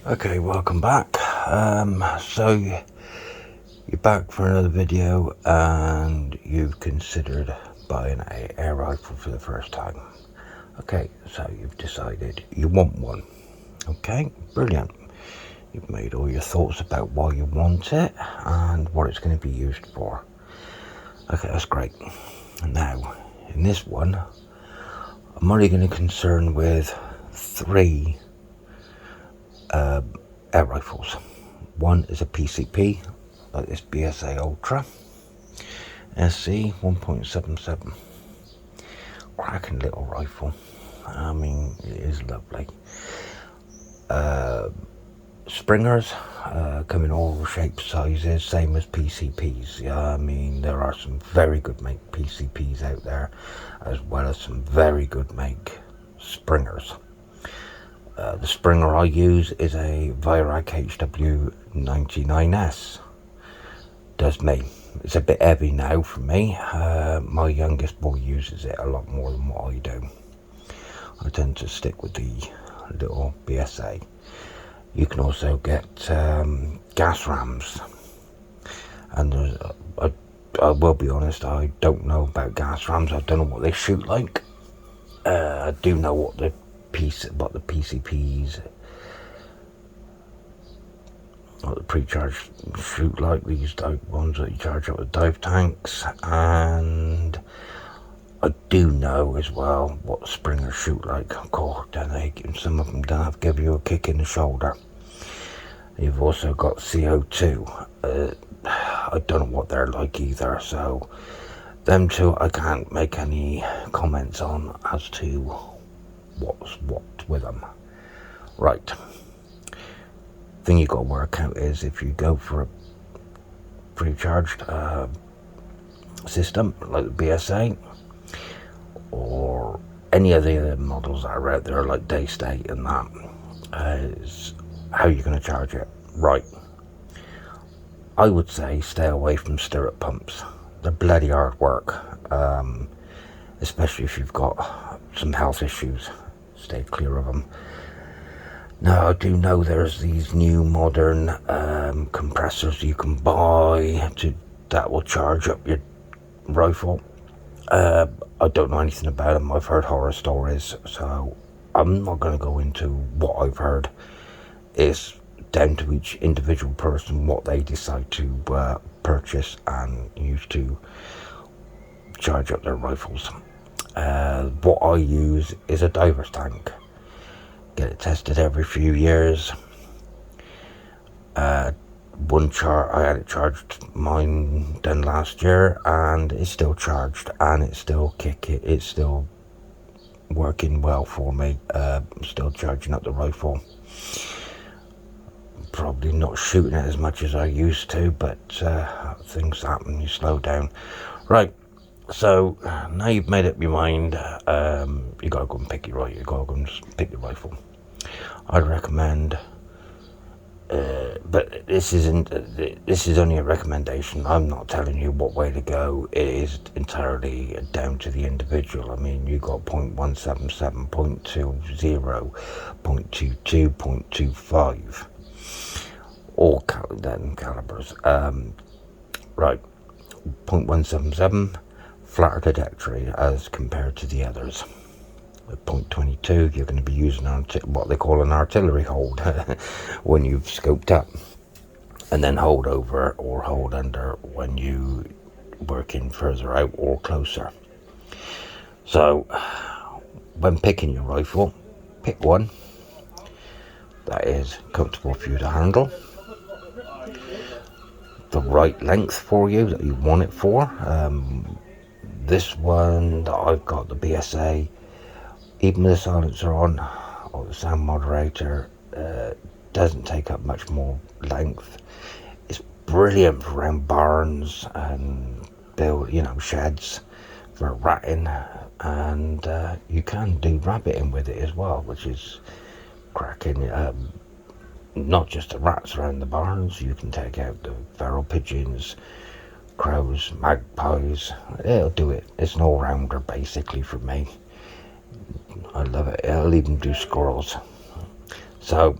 Okay, welcome back. So you're back for another video, and you've considered buying an air rifle for the first time. Okay, so you've decided you want one. Okay, brilliant. You've made all your thoughts about why you want it and what it's going to be used for. Okay, that's great. Now, in this one, I'm only going to concern with three air rifles. One is a PCP, like this BSA Ultra SC 1.77. Cracking little rifle. I mean, it is lovely. Springers come in all shapes, sizes, same as PCPs. I mean, there are some very good make PCPs out there, as well as some very good make springers. The Springer I use is a Virac HW99S. Does me. It's a bit heavy now for me. My youngest boy uses it a lot more than what I do. I tend to stick with the little BSA. You can also get gas rams. And I will be honest, I don't know about gas rams. I don't know what they shoot like. I do know what the PCPs, what the pre-charged shoot like, these ones that you charge up with dive tanks, and I do know as well what springers shoot like. God, some of them don't give you a kick in the shoulder. You've also got CO2. I don't know what they're like either, so them two I can't make any comments on as to what's what with them. Right. Thing you got to work out is if you go for a pre-charged system like the BSA or any of the other models that are out there like Daystate and that, is how you're going to charge it. Right. I would say stay away from stirrup pumps. They're bloody hard work, especially if you've got some health issues. Stay clear of them. Now, I do know there's these new modern compressors you can buy that will charge up your rifle. I don't know anything about them. I've heard horror stories, so I'm not going to go into what I've heard. It's down to each individual person what they decide to purchase and use to charge up their rifles. What I use is a diver's tank. Get it tested every few years. I had it charged, mine done last year, and it's still charged and it's still kicking. It's still working well for me. Still charging up the rifle. Probably not shooting it as much as I used to, but things happen. You slow down. Right. So now you've made up your mind. You gotta go and pick your rifle. You gotta go and pick your rifle. I'd recommend, but this is only a recommendation. I'm not telling you what way to go. It is entirely down to the individual. I mean, you got 0.177, 0.20, 0.22, 0.25, all calibers. Right, 0.177. Flatter trajectory as compared to the others. With 0.22, you're going to be using what they call an artillery hold when you've scoped up, and then hold over or hold under when you working further out or closer. So when picking your rifle, pick one that is comfortable for you to handle, the right length for you that you want it for. This one that I've got, the BSA, even with the silencer on or the sound moderator, doesn't take up much more length. It's brilliant for around barns and sheds for ratting, and you can do rabbiting with it as well, which is cracking. Not just the rats around the barns, you can take out the feral pigeons, crows, magpies. It'll do it. It's an all-rounder basically for me. I love it. I'll even do squirrels. So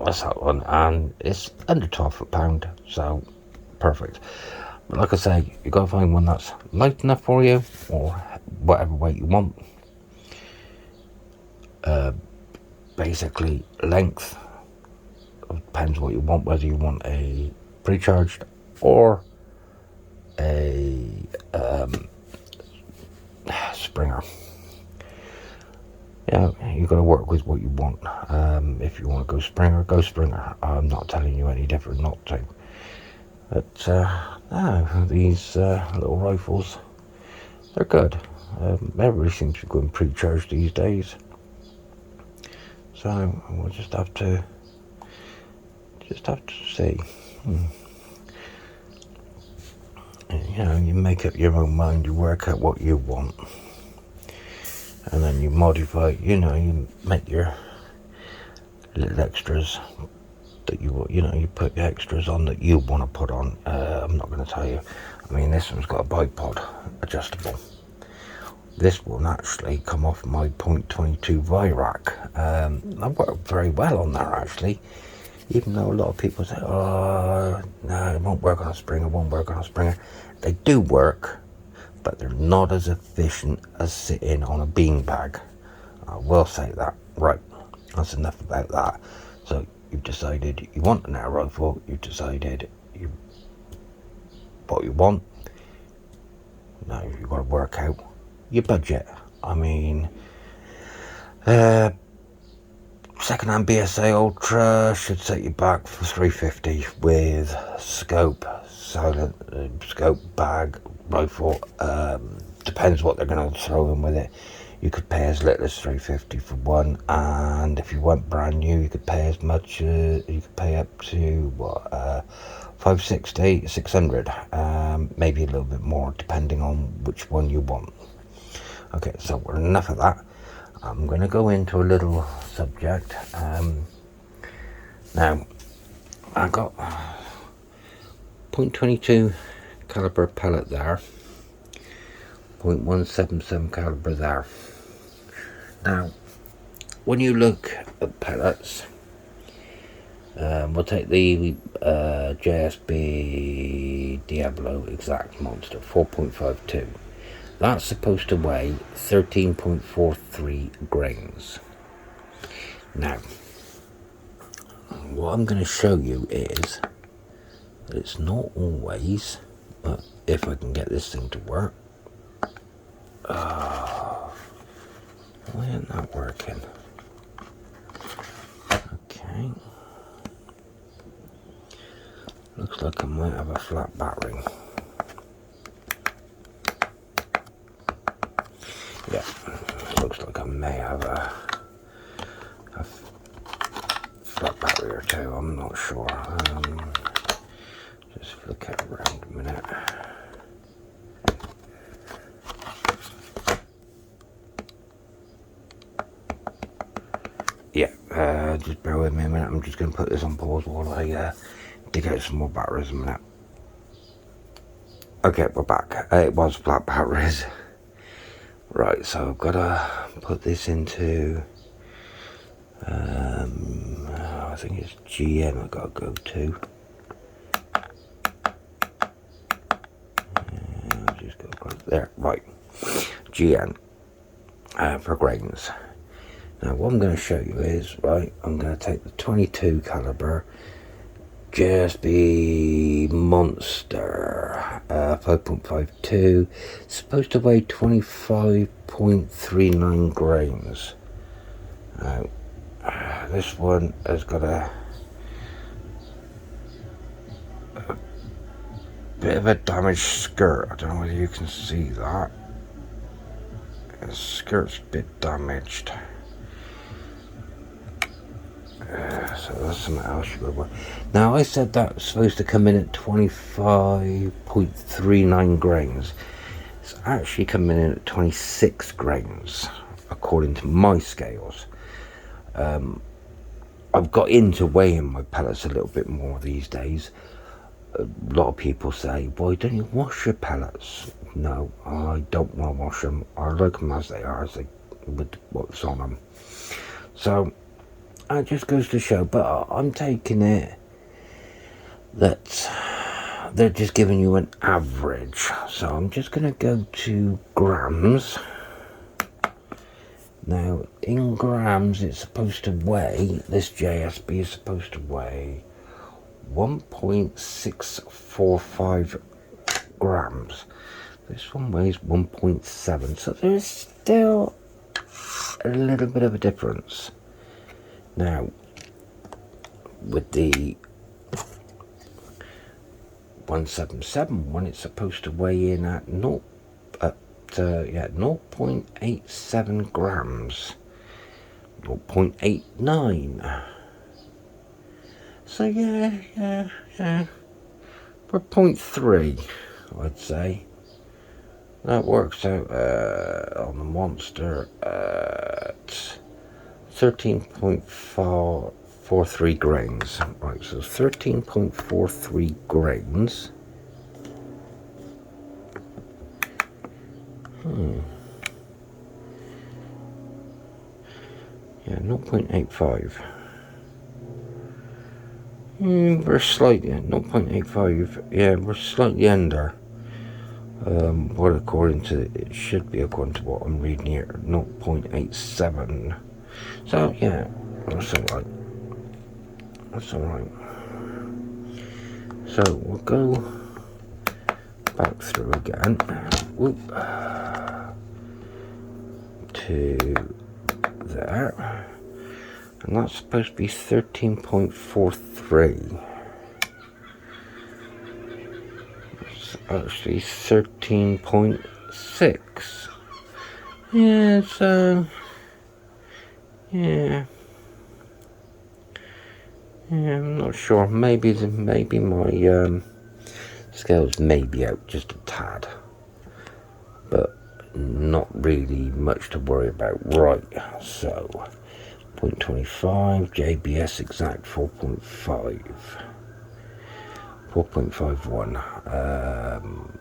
that's that one, and it's under £12, so perfect. But like I say, you got to find one that's light enough for you, or whatever weight you want. Basically, length depends what you want, whether you want a pre-charged or a Springer. Yeah, you got to work with what you want. If you want to go Springer, go Springer. I'm not telling you any different not to. But no, these little rifles, they're good. Everybody seems to be going pre-charged these days, so we'll just have to see. You know, you make up your own mind, you work out what you want, and then you modify. You know, you make your little extras that you know, you put your extras on that you want to put on. I'm not going to tell you. I mean, this one's got a bipod adjustable. This will naturally come off my .22 Virac. I worked very well on that, actually, even though a lot of people say, oh no, it won't work on a Springer, won't work on a Springer. They do work, but they're not as efficient as sitting on a beanbag. I will say that. Right, that's enough about that. So you've decided you want an air rifle, you've decided what you want. Now you've got to work out your budget. I mean, second-hand BSA Ultra should set you back for $350 with scope, silent scope, bag, rifle. Depends what they're going to throw in with it. You could pay as little as $350 for one, and if you went brand new, you could pay as much. You could pay up to what, $560, $600, maybe a little bit more, depending on which one you want. Okay, so we're enough of that. I'm going to go into a little subject. Now, I got .22 caliber pellet there, .177 caliber there. Now, when you look at pellets, we'll take the JSB Diablo Exact Monster 4.52. That's supposed to weigh 13.43 grains. Now, what I'm going to show you is that it's not always, if I can get this thing to work. Why isn't that working? Okay. Looks like I might have a flat battery. Yeah, looks like I may have a flat battery or two, I'm not sure. Just flick it around a minute. Yeah, just bear with me a minute. I'm just going to put this on pause while I dig out some more batteries a minute. Okay, we're back. It was flat batteries. Right, so I've got to put this into, I think it's GM I've got to go to. I'll just go there, right, GN for grains. Now what I'm going to show you is, right, I'm going to take the 22 caliber JSB Monster 5.52. It's supposed to weigh 25.39 grains. Now, this one has got a bit of a damaged skirt. I don't know whether you can see that. The skirt's a bit damaged. So that's something else you got to work. Now I said that was supposed to come in at 25.39 grains. It's actually coming in at 26 grains, according to my scales. I've got into weighing my pellets a little bit more these days. A lot of people say, why don't you wash your pellets? No, I don't want to wash them. I like them as they are, with what's on them. So It just goes to show, but I'm taking it that they're just giving you an average. So I'm just going to go to grams. Now, in grams, it's supposed to weigh, this JSB is supposed to weigh 1.645 grams. This one weighs 1.7, so there's still a little bit of a difference. Now, with the 177 one, it's supposed to weigh in at 0.87 grams, 0.89. So yeah, for 0.3, I'd say. That works out on the monster at 13.43 grains. Right, so 13.43 grains. Yeah, 0.85. We're slightly, 0.85, yeah, we're slightly under. What according to, it should be according to what I'm reading here, 0.87. So, yeah, that's alright. That's alright. So, we'll go back through again. Whoop. To there. And that's supposed to be 13.43. It's actually 13.6. Yeah, so yeah, I'm not sure. Maybe my scales may be out just a tad, but not really much to worry about. Right, so 0.25, JBS exact 4.5, 4.51.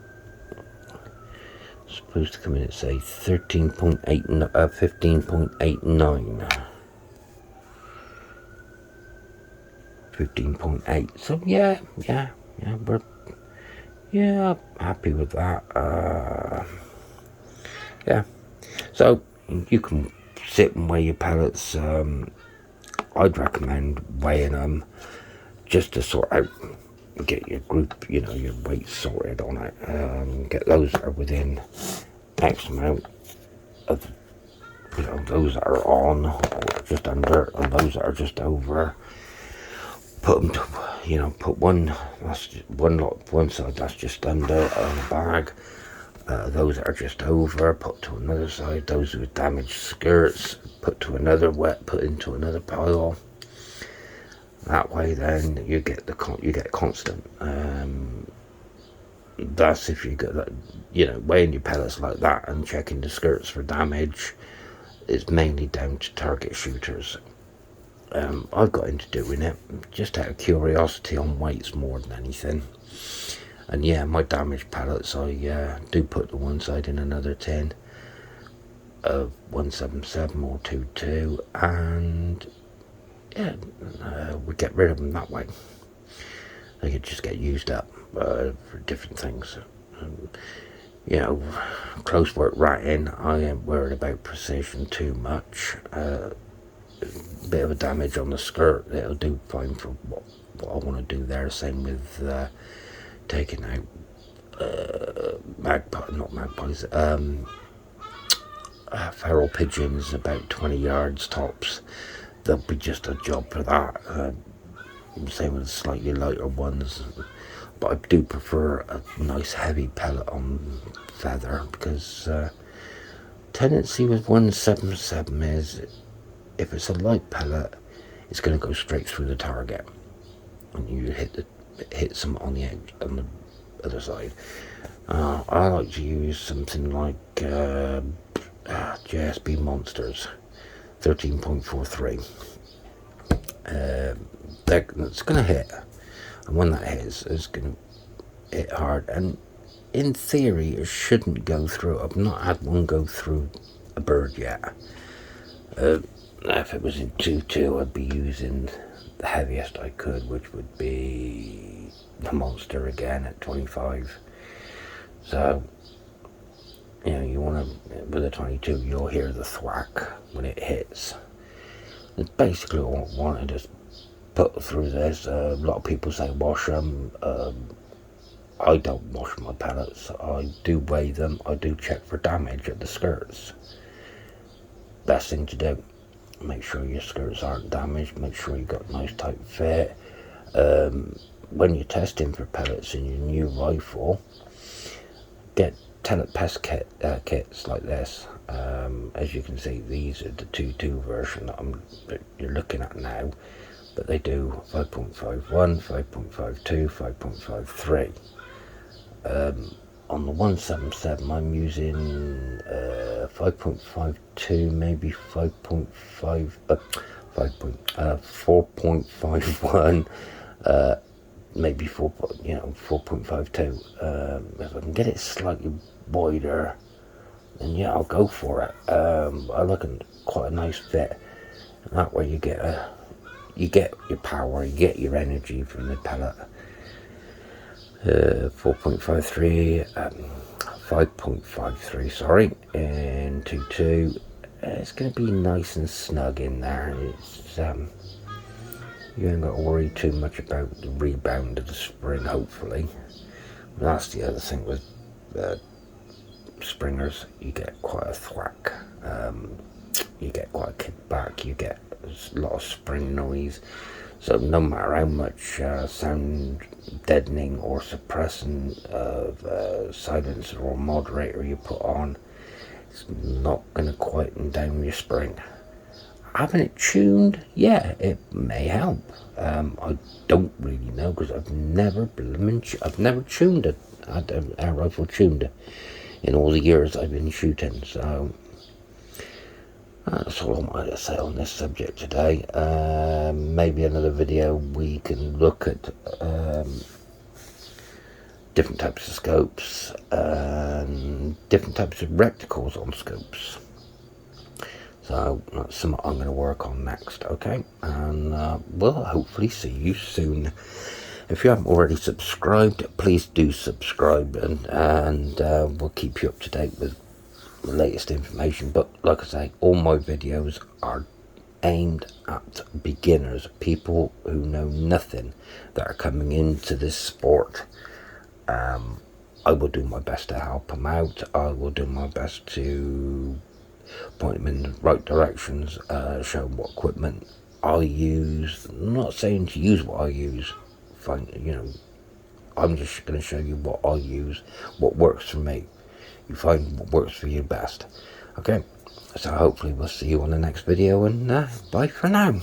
Supposed to come in at say 13.8, 15.89, 15.8. So yeah, we're happy with that. Yeah, so you can sit and weigh your pellets. I'd recommend weighing them just to sort out, get your group, your weight sorted on it. Get those that are within X amount of, those that are on or just under, and those that are just over. Put them to, put one, that's one lot, one side that's just under on a bag. Those that are just over, put to another side. Those with damaged skirts, put to another put into another pile. That way, then you get constant. That's if you get that, weighing your pellets like that and checking the skirts for damage. It's mainly down to target shooters. I've got into doing it just out of curiosity on weights more than anything. And yeah, my damaged pellets, I do put the one side in another tin of 177 or 22, and yeah, we get rid of them that way. They could just get used up for different things. Close work ratting, I ain't worried about precision too much. Bit of a damage on the skirt, it'll do fine for what I want to do there. Same with taking out magpies, feral pigeons about 20 yards tops. There'll be just a job for that. Same with slightly lighter ones, but I do prefer a nice heavy pellet on feather, because tendency with 177 is, if it's a light pellet, it's going to go straight through the target, and you hit some on the edge, on the other side. I like to use something like JSB Monsters 13.43. That's going to hit, and when that hits, it's going to hit hard, and in theory it shouldn't go through. I've not had one go through a bird yet. If it was in 2.2, I'd be using the heaviest I could, which would be the Monster again at 25. So, you know, you want to, with a 22, you'll hear the thwack when it hits. It's basically what I want to just put through this. A lot of people say wash them. I don't wash my pellets. I do weigh them. I do check for damage at the skirts. Best thing to do. Make sure your skirts aren't damaged. Make sure you've got a nice tight fit. When you're testing for pellets in your new rifle, get pellet pest kits like this. As you can see, these are the 2.2 version that you're looking at now, but they do 5.51, 5.52, 5.53. On the 177, I'm using 5.52, maybe 4.51, maybe 4.52. If I can get it slightly wider, then yeah, I'll go for it. I reckon quite a nice fit. And that way you get your power, you get your energy from the pellet. 4.53, 5.53, sorry, and 2.2. It's going to be nice and snug in there. It's you ain't got to worry too much about the rebound of the spring, hopefully. That's the other thing with springers, you get quite a thwack. You get quite a kickback, you get a lot of spring noise. So no matter how much sound deadening or suppressing of silencer or moderator you put on, it's not going to quieten down your spring. Having it tuned, yeah, it may help. I don't really know because I've never tuned it. I had an air rifle tuned in all the years I've been shooting. So that's all I might to say on this subject today. Maybe another video we can look at different types of scopes and different types of reticles on scopes. So that's something I'm going to work on next, okay? And we'll hopefully see you soon. If you haven't already subscribed, please do subscribe, and we'll keep you up to date with the latest information. But like I say, all my videos are aimed at beginners, people who know nothing, that are coming into this sport. I will do my best to help them out. I will do my best to point them in the right directions, show them what equipment I use. I'm not saying to use what I use. I'm just going to show you what I use, what works for me. You find what works for you best. Okay, so hopefully we'll see you on the next video, and bye for now.